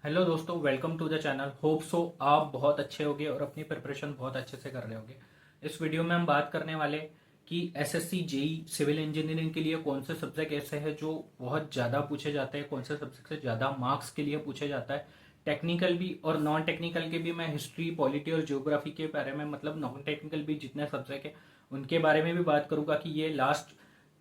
Hello दोस्तों, welcome to the channel. Hope so आप बहुत अच्छे होगे और अपनी प्रिपरेशन बहुत अच्छे से कर रहे होगे। इस वीडियो में हम बात करने वाले कि एसएससी जेई सिविल इंजीनियरिंग के लिए कौन से सब्जेक्ट ऐसे हैं जो बहुत ज़्यादा पूछे जाते हैं, कौन से सब्जेक्ट से ज़्यादा मार्क्स के लिए पूछे जाता है। टेक्निकल भी और नॉन टेक्निकल के भी मैं हिस्ट्री, पॉलिटी और ज्योग्राफी के बारे में, मतलब नॉन टेक्निकल भी जितने सब्जेक्ट है उनके बारे में भी बात करूंगा कि ये लास्ट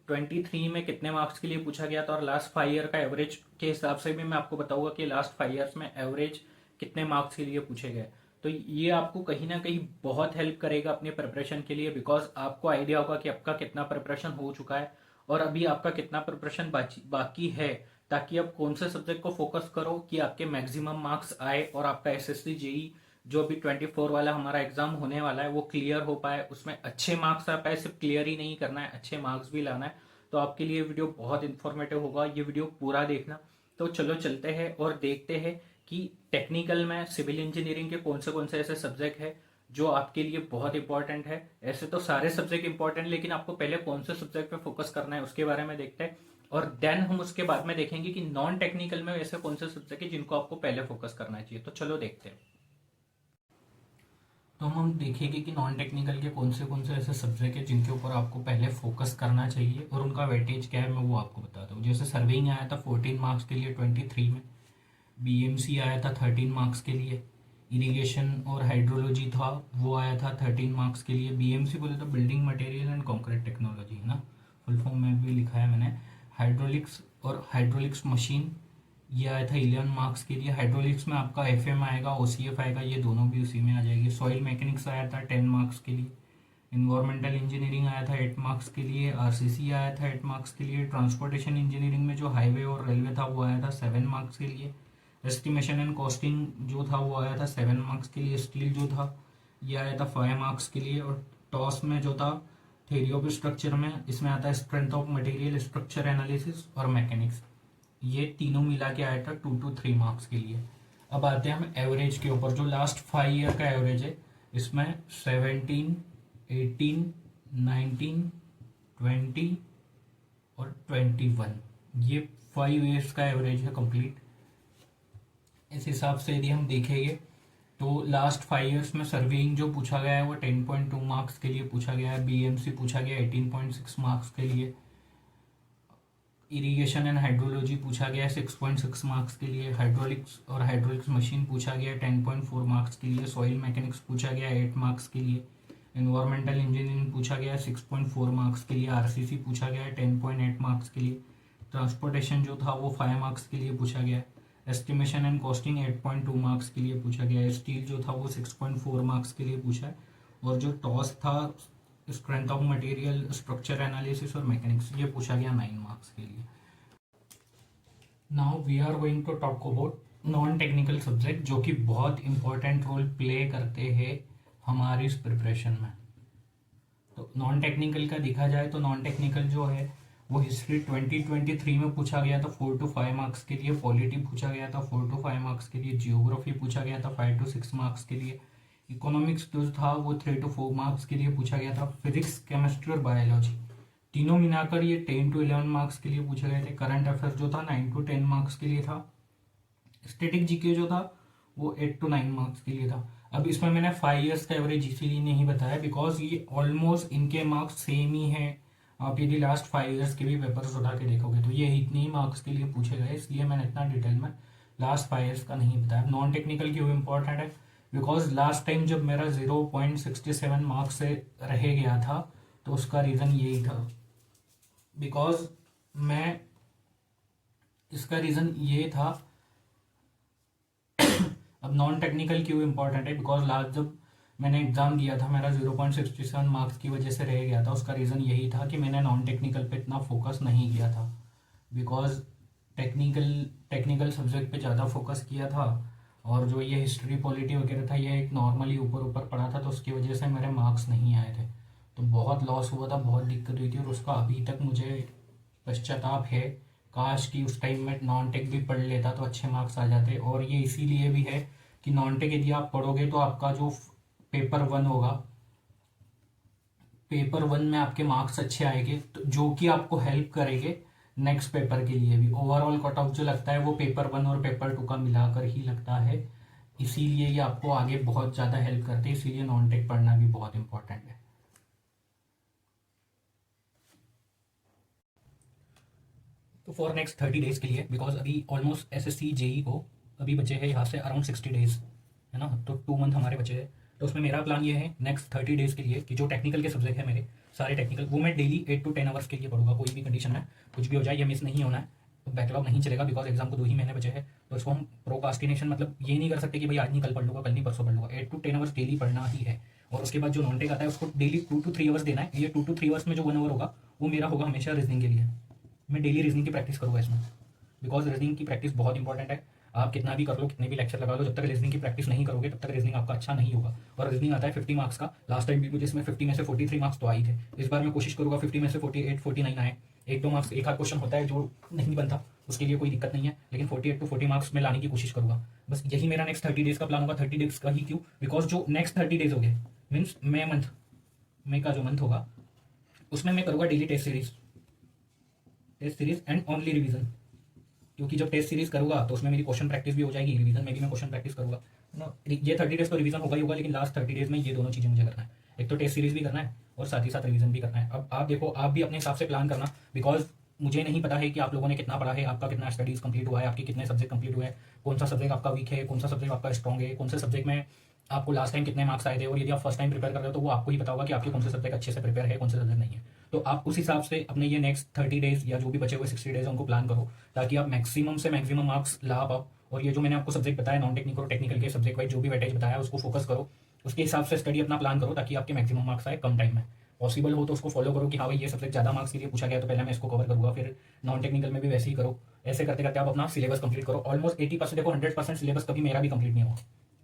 23 में कितने मार्क्स के लिए पूछा गया था, और लास्ट 5 ईयर का एवरेज के हिसाब से भी मैं आपको बताऊंगा कि लास्ट 5 ईयर्स में एवरेज कितने मार्क्स के लिए पूछे गए। तो ये आपको कहीं ना कहीं बहुत हेल्प करेगा अपने प्रिपरेशन के लिए, बिकॉज आपको आइडिया होगा कि आपका कितना प्रिपरेशन हो चुका है और अभी आपका कितना प्रिपरेशन बाकी है, ताकि आप कौन से सब्जेक्ट को फोकस करो कि आपके मैक्सिमम मार्क्स आए और आपका एसएससी जेई जो अभी 24 वाला हमारा एग्जाम होने वाला है वो क्लियर हो पाए, उसमें अच्छे मार्क्स आ पाए। सिर्फ क्लियर ही नहीं करना है, अच्छे मार्क्स भी लाना है। तो आपके लिए वीडियो बहुत इंफॉर्मेटिव होगा, ये वीडियो पूरा देखना। तो चलो चलते हैं और देखते हैं कि टेक्निकल में सिविल इंजीनियरिंग के कौन से ऐसे सब्जेक्ट है जो आपके लिए बहुत इंपॉर्टेंट है। ऐसे तो सारे सब्जेक्ट इंपॉर्टेंट, लेकिन आपको पहले कौन से सब्जेक्ट पे फोकस करना है उसके बारे में देखते हैं, और देन हम उसके बाद में देखेंगे कि नॉन टेक्निकल में ऐसे कौन से सब्जेक्ट है जिनको आपको पहले फोकस करना चाहिए। तो चलो देखते हैं। तो हम देखेंगे कि नॉन टेक्निकल के कौन से ऐसे सब्जेक्ट है जिनके ऊपर आपको पहले फोकस करना चाहिए और उनका वेटेज क्या है मैं वो आपको बताता हूँ। जैसे सर्वेइंग आया था 14 मार्क्स के लिए 23 में, बीएमसी आया था 13 मार्क्स के लिए, इरिगेशन और हाइड्रोलॉजी था वो आया था 13 मार्क्स के लिए। बीएमसी बोले तो building material and concrete technology है ना, फुल फॉर्म में भी लिखा है मैंने। हाइड्रोलिक्स और हाइड्रोलिक्स मशीन ये आया था 11 मार्क्स के लिए। हाइड्रोलिक्स में आपका एफएम आएगा, ओसीएफ आएगा, ये दोनों भी उसी में आ जाएगी। सॉइल मैकेनिक्स आया था 10 मार्क्स के लिए। इन्वायरमेंटल इंजीनियरिंग आया था 8 मार्क्स के लिए। आरसीसी आया था 8 मार्क्स के लिए। ट्रांसपोर्टेशन इंजीनियरिंग में जो हाईवे और रेलवे था वो आया था 7 मार्क्स के लिए। एस्टिमेशन एंड कॉस्टिंग जो था वो आया था 7 मार्क्स के लिए। स्टील जो था ये आया था 5 मार्क्स के लिए। और टॉस में जो था थ्योरी ऑफ स्ट्रक्चर में, इसमें आता है strength of material, structure analysis और मैकेनिक्स, ये तीनों मिला के आया था 2 to 3 मार्क्स के लिए। अब आते हैं हम एवरेज के ऊपर। जो लास्ट 5 ईयर का एवरेज है इसमें 17, 18, 19, 20 और 21, ये 5 ईयर्स का एवरेज है कंप्लीट। इस हिसाब से यदि हम देखेंगे तो लास्ट 5 ईयर्स में सर्वेइंग जो पूछा गया है वो 10.2 मार्क्स के लिए पूछा गया है। बीएमसी पूछा गया 18.6 मार्क्स के लिए। इरिगेशन एंड हाइड्रोलॉजी पूछा गया 6.6 मार्क्स के लिए। हाइड्रोलिक्स और हाइड्रोलिक्स मशीन पूछा गया 10.4 मार्क्स के लिए। सॉइल मैकेनिक्स पूछा गया 8 मार्क्स के लिए। इन्वायरमेंटल इंजीनियरिंग पूछा गया 6.4 मार्क्स के लिए। आरसीसी पूछा गया 10.8 मार्क्स के लिए। ट्रांसपोर्टेशन जो था वो 5 मार्क्स के लिए पूछा गया। एस्टिमेशन एंड कॉस्टिंग 8.2 मार्क्स के लिए पूछा गया है। स्टील जो था वो 6.4 मार्क्स के लिए पूछा है। और जो टॉस था strength of material, structure analysis और मैकेनिक्स, ये पूछा गया 9 मार्क्स के लिए। Now we are going to talk about non technical subject जो कि बहुत इंपॉर्टेंट रोल प्ले करते हैं हमारी इस प्रिपरेशन में। तो नॉन टेक्निकल का देखा जाए तो नॉन टेक्निकल जो है वो हिस्ट्री 2023 में पूछा गया था 4 to 5 मार्क्स के लिए। पॉलिटी पूछा गया था 4 to 5 मार्क्स के लिए। जियोग्राफी पूछा गया था 5 to 6 मार्क्स के लिए। इकोनॉमिक्स जो था वो 3 to 4 मार्क्स के लिए पूछा गया था। फिजिक्स, केमिस्ट्री और बायोलॉजी तीनों मिलाकर ये 10 to 11 मार्क्स के लिए पूछे गए थे। करंट अफेयर्स जो था 9 to 10 मार्क्स के लिए था। स्टैटिक जीके जो था वो 8 to 9 मार्क्स के लिए था। अब इसमें मैंने 5 ईयर्स का एवरेज इसीलिए नहीं बताया बिकॉज ये ऑलमोस्ट इनके मार्क्स सेम ही है। आप यदि लास्ट 5 ईयर्स के भी पेपर्स उठा के देखोगे तो ये इतने ही मार्क्स के लिए पूछे गए, इसलिए मैंने इतना डिटेल में लास्ट 5 ईयर्स का नहीं बताया। नॉन टेक्निकल क्यों इंपॉर्टेंट है? बिकॉज लास्ट टाइम जब मेरा 0.67 मार्क्स से रह गया था तो उसका रीज़न यही था। बिकॉज मैं इसका रीज़न ये था अब नॉन टेक्निकल क्यों इंपॉर्टेंट है? बिकॉज लास्ट जब मैंने एग्जाम दिया था मेरा 0.67 मार्क्स की वजह से रह गया था। उसका रीज़न यही था कि मैंने नॉन टेक्निकल पे इतना फोकस नहीं किया था। बिकॉज टेक्निकल सब्जेक्ट पे ज़्यादा फोकस किया था और जो ये हिस्ट्री, पॉलिटी वगैरह था ये एक नॉर्मली ऊपर ऊपर पढ़ा था, तो उसकी वजह से मेरे मार्क्स नहीं आए थे। तो बहुत लॉस हुआ था, बहुत दिक्कत हुई थी और उसका अभी तक मुझे पश्चाताप है। काश कि उस टाइम में नॉन टेक भी पढ़ लेता तो अच्छे मार्क्स आ जाते। और ये इसीलिए भी है कि नॉन टेक यदि आप पढ़ोगे तो आपका जो पेपर 1 होगा, पेपर 1 में आपके मार्क्स अच्छे आएंगे, तो जो कि आपको हेल्प करेंगे नेक्स्ट पेपर के लिए भी ओवरऑल कट ऑफ जो लगता है वो पेपर 1 और पेपर 2 का मिलाकर ही लगता है। इसीलिए ये आपको आगे बहुत ज़्यादा हेल्प करते हैं, इसीलिए नॉन टेक पढ़ना भी बहुत इंपॉर्टेंट है। तो फॉर नेक्स्ट 30 डेज के लिए, बिकॉज अभी ऑलमोस्ट SSC JEE को अभी बचे हैं यहाँ से अराउंड 60 डेज, है ना, तो 2 मंथ हमारे बचे हैं। तो उसमें मेरा प्लान ये है नेक्स्ट 30 डेज के लिए कि जो टेक्निकल के सब्जेक्ट है मेरे सारे टेक्निकल, वो मैं डेली 8 to 10 आवर्स के लिए पढ़ूंगा। कोई भी कंडीशन में कुछ भी हो जाए, ये मिस नहीं होना है, तो बैकलॉग नहीं चलेगा, बिकॉज एग्जाम को 2 ही महीने बचे हैं। तो इसको हम प्रोकास्टिनेशन मतलब ये नहीं कर सकते कि भाई आज नहीं कल पढ़ लूंगा, कल नहीं परसों पढ़ लूंगा। 8 to 10 आवर्स डेली पढ़ना ही है। और उसके बाद जो नॉन टेक आता है उसको डेली 2 to 3 आवर्स देना है। ये 2 to 3 आवर्स में जो 1 आवर होगा वो मेरा होगा हमेशा रीजनिंग के लिए। मैं डेली रीजनिंग की प्रैक्टिस करूँगा इसमें, बिकॉज रीजनिंग की प्रैक्टिस बहुत इंपॉर्टेंट है। आप कितना भी कर लो, कितने भी लेक्चर लगा लो, जब तक रीजनिंग की प्रैक्टिस नहीं करोगे तब तक रीजनिंग आपका अच्छा नहीं होगा। और रीजनिंग आता है 50 मार्क्स का। लास्ट टाइम भी मुझे इसमें 50 में से 43 मार्क्स तो आई थे। इस बार मैं कोशिश करूंगा 50 में से 48 49 आए। 1-2 मार्क्स एक आध क्वेश्चन होता है जो नहीं बनता, उसके लिए कोई दिक्कत नहीं है, लेकिन 48 to 40 मार्क्स में लाने की कोशिश करूंगा। बस यही मेरा नेक्स्ट 30 डेज का प्लान होगा। 30 डेज का ही क्यों, बिकॉज जो नेक्स्ट 30 डेज हो गए मीन्स मे का जो मंथ होगा उसमें मैं करूँगा daily test series and only revision. क्योंकि जब टेस्ट सीरीज करूंगा तो उसमें मेरी क्वेश्चन प्रैक्टिस भी हो जाएगी, रिवीजन में भी मैं क्वेश्चन प्रैक्टिस करूंगा ना। ये 30 डेज तो रिवीजन होगा ही होगा, लेकिन लास्ट 30 डेज में ये दोनों चीजें मुझे करना है। एक तो टेस्ट सीरीज भी करना है और साथ ही साथ रिवीजन भी करना है। अब आप देखो, आप भी अपने हिसाब से प्लान करना, बिकॉज मुझे नहीं पता है कि आप लोगों ने कितना पढ़ा है, आपका कितना स्टडीज कंप्लीट हुआ है, आपके कितने सब्जेक्ट कंप्लीट हुए हैं, कौन सा सब्जेक्ट आपका वीक है, कौन सा सब्जेक्ट आपका स्ट्रॉन्ग है, कौन से सब्जेक्ट में आपको लास्ट टाइम कितने मार्क्स आए थे। और यदि आप फर्स्ट टाइम प्रिपेयर कर रहे हो तो वो आपको ही पता होगा कि आपके कौन से सब्जेक्ट अच्छे से प्रिपेयर है, कौन से सब्जेक्ट नहीं है। तो आप उस हिसाब से अपने ये नेक्स्ट 30 डेज या जो भी बचे हुए 60 डेज उनको प्लान करो, ताकि आप मैक्सिमम से मैक्सिमम मार्क्स ला पाओ। और ये जो मैंने आपको सब्जेक्ट बताया, नॉन टेक्निकल और टेक्निकल के सब्जेक्ट वाइज जो भी वेटेज बताया उसको फोकस करो, उसके हिसाब से स्टडी अपना प्लान करो, ताकि आपके मैक्सिमम मार्क्स आए कम टाइम में। पॉसिबल हो तो उसको फॉलो करो कि हाँ भाई ये सब्जेक्ट ज़्यादा मार्क्स के लिए पूछा गया तो पहले मैं इसको कवर करूँगा, फिर नॉन टेक्निकल में भी वैसे ही करो। ऐसे करते करते आप अपना सिलेबस कंप्लीट करो। ऑलमोस्ट 80%, देखो 100% सिलेबस कभी मेरा भी कंप्लीट नहीं हुआ,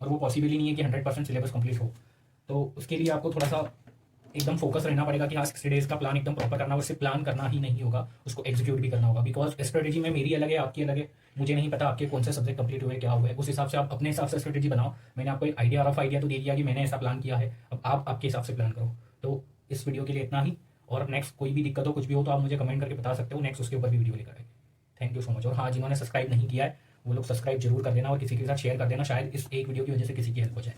और वो पॉसिबल ही नहीं है कि 100% सिलेबस कंप्लीट हो। तो उसके लिए आपको थोड़ा सा एकदम फोकस रहना पड़ेगा कि हाँ 60 डेज का प्लान एकदम प्रॉपर करना। और सिर्फ प्लान करना ही नहीं होगा, उसको एग्जीक्यूट भी करना होगा। बिकॉज स्ट्रेटेजी में मेरी अलग है, आपकी अलग है। मुझे नहीं पता आपके कौन से सब्जेक्ट कंप्लीट हुए, क्या हुए, उस हिसाब से आप अपने हिसाब से स्ट्रेटेजी बनाओ। मैंने आपको एक आइडिया, रफ आइडिया तो दे दिया कि मैंने ऐसा प्लान किया है, अब आप आपके हिसाब से प्लान करो। तो इस वीडियो के लिए इतना ही, और नेक्स्ट कोई भी दिक्कत हो, कुछ भी हो तो आप मुझे कमेंट करके बता सकते हो, नेक्स्ट उसके ऊपर भी वीडियो लेकर आएंगे। Thank you so much. और हाँ, जिन्होंने सब्सक्राइब नहीं किया है वो लोग सब्सक्राइब जरूर कर देना और किसी के साथ शेयर कर देना, शायद इस एक वीडियो की वजह से किसी की हेल्प हो जाए।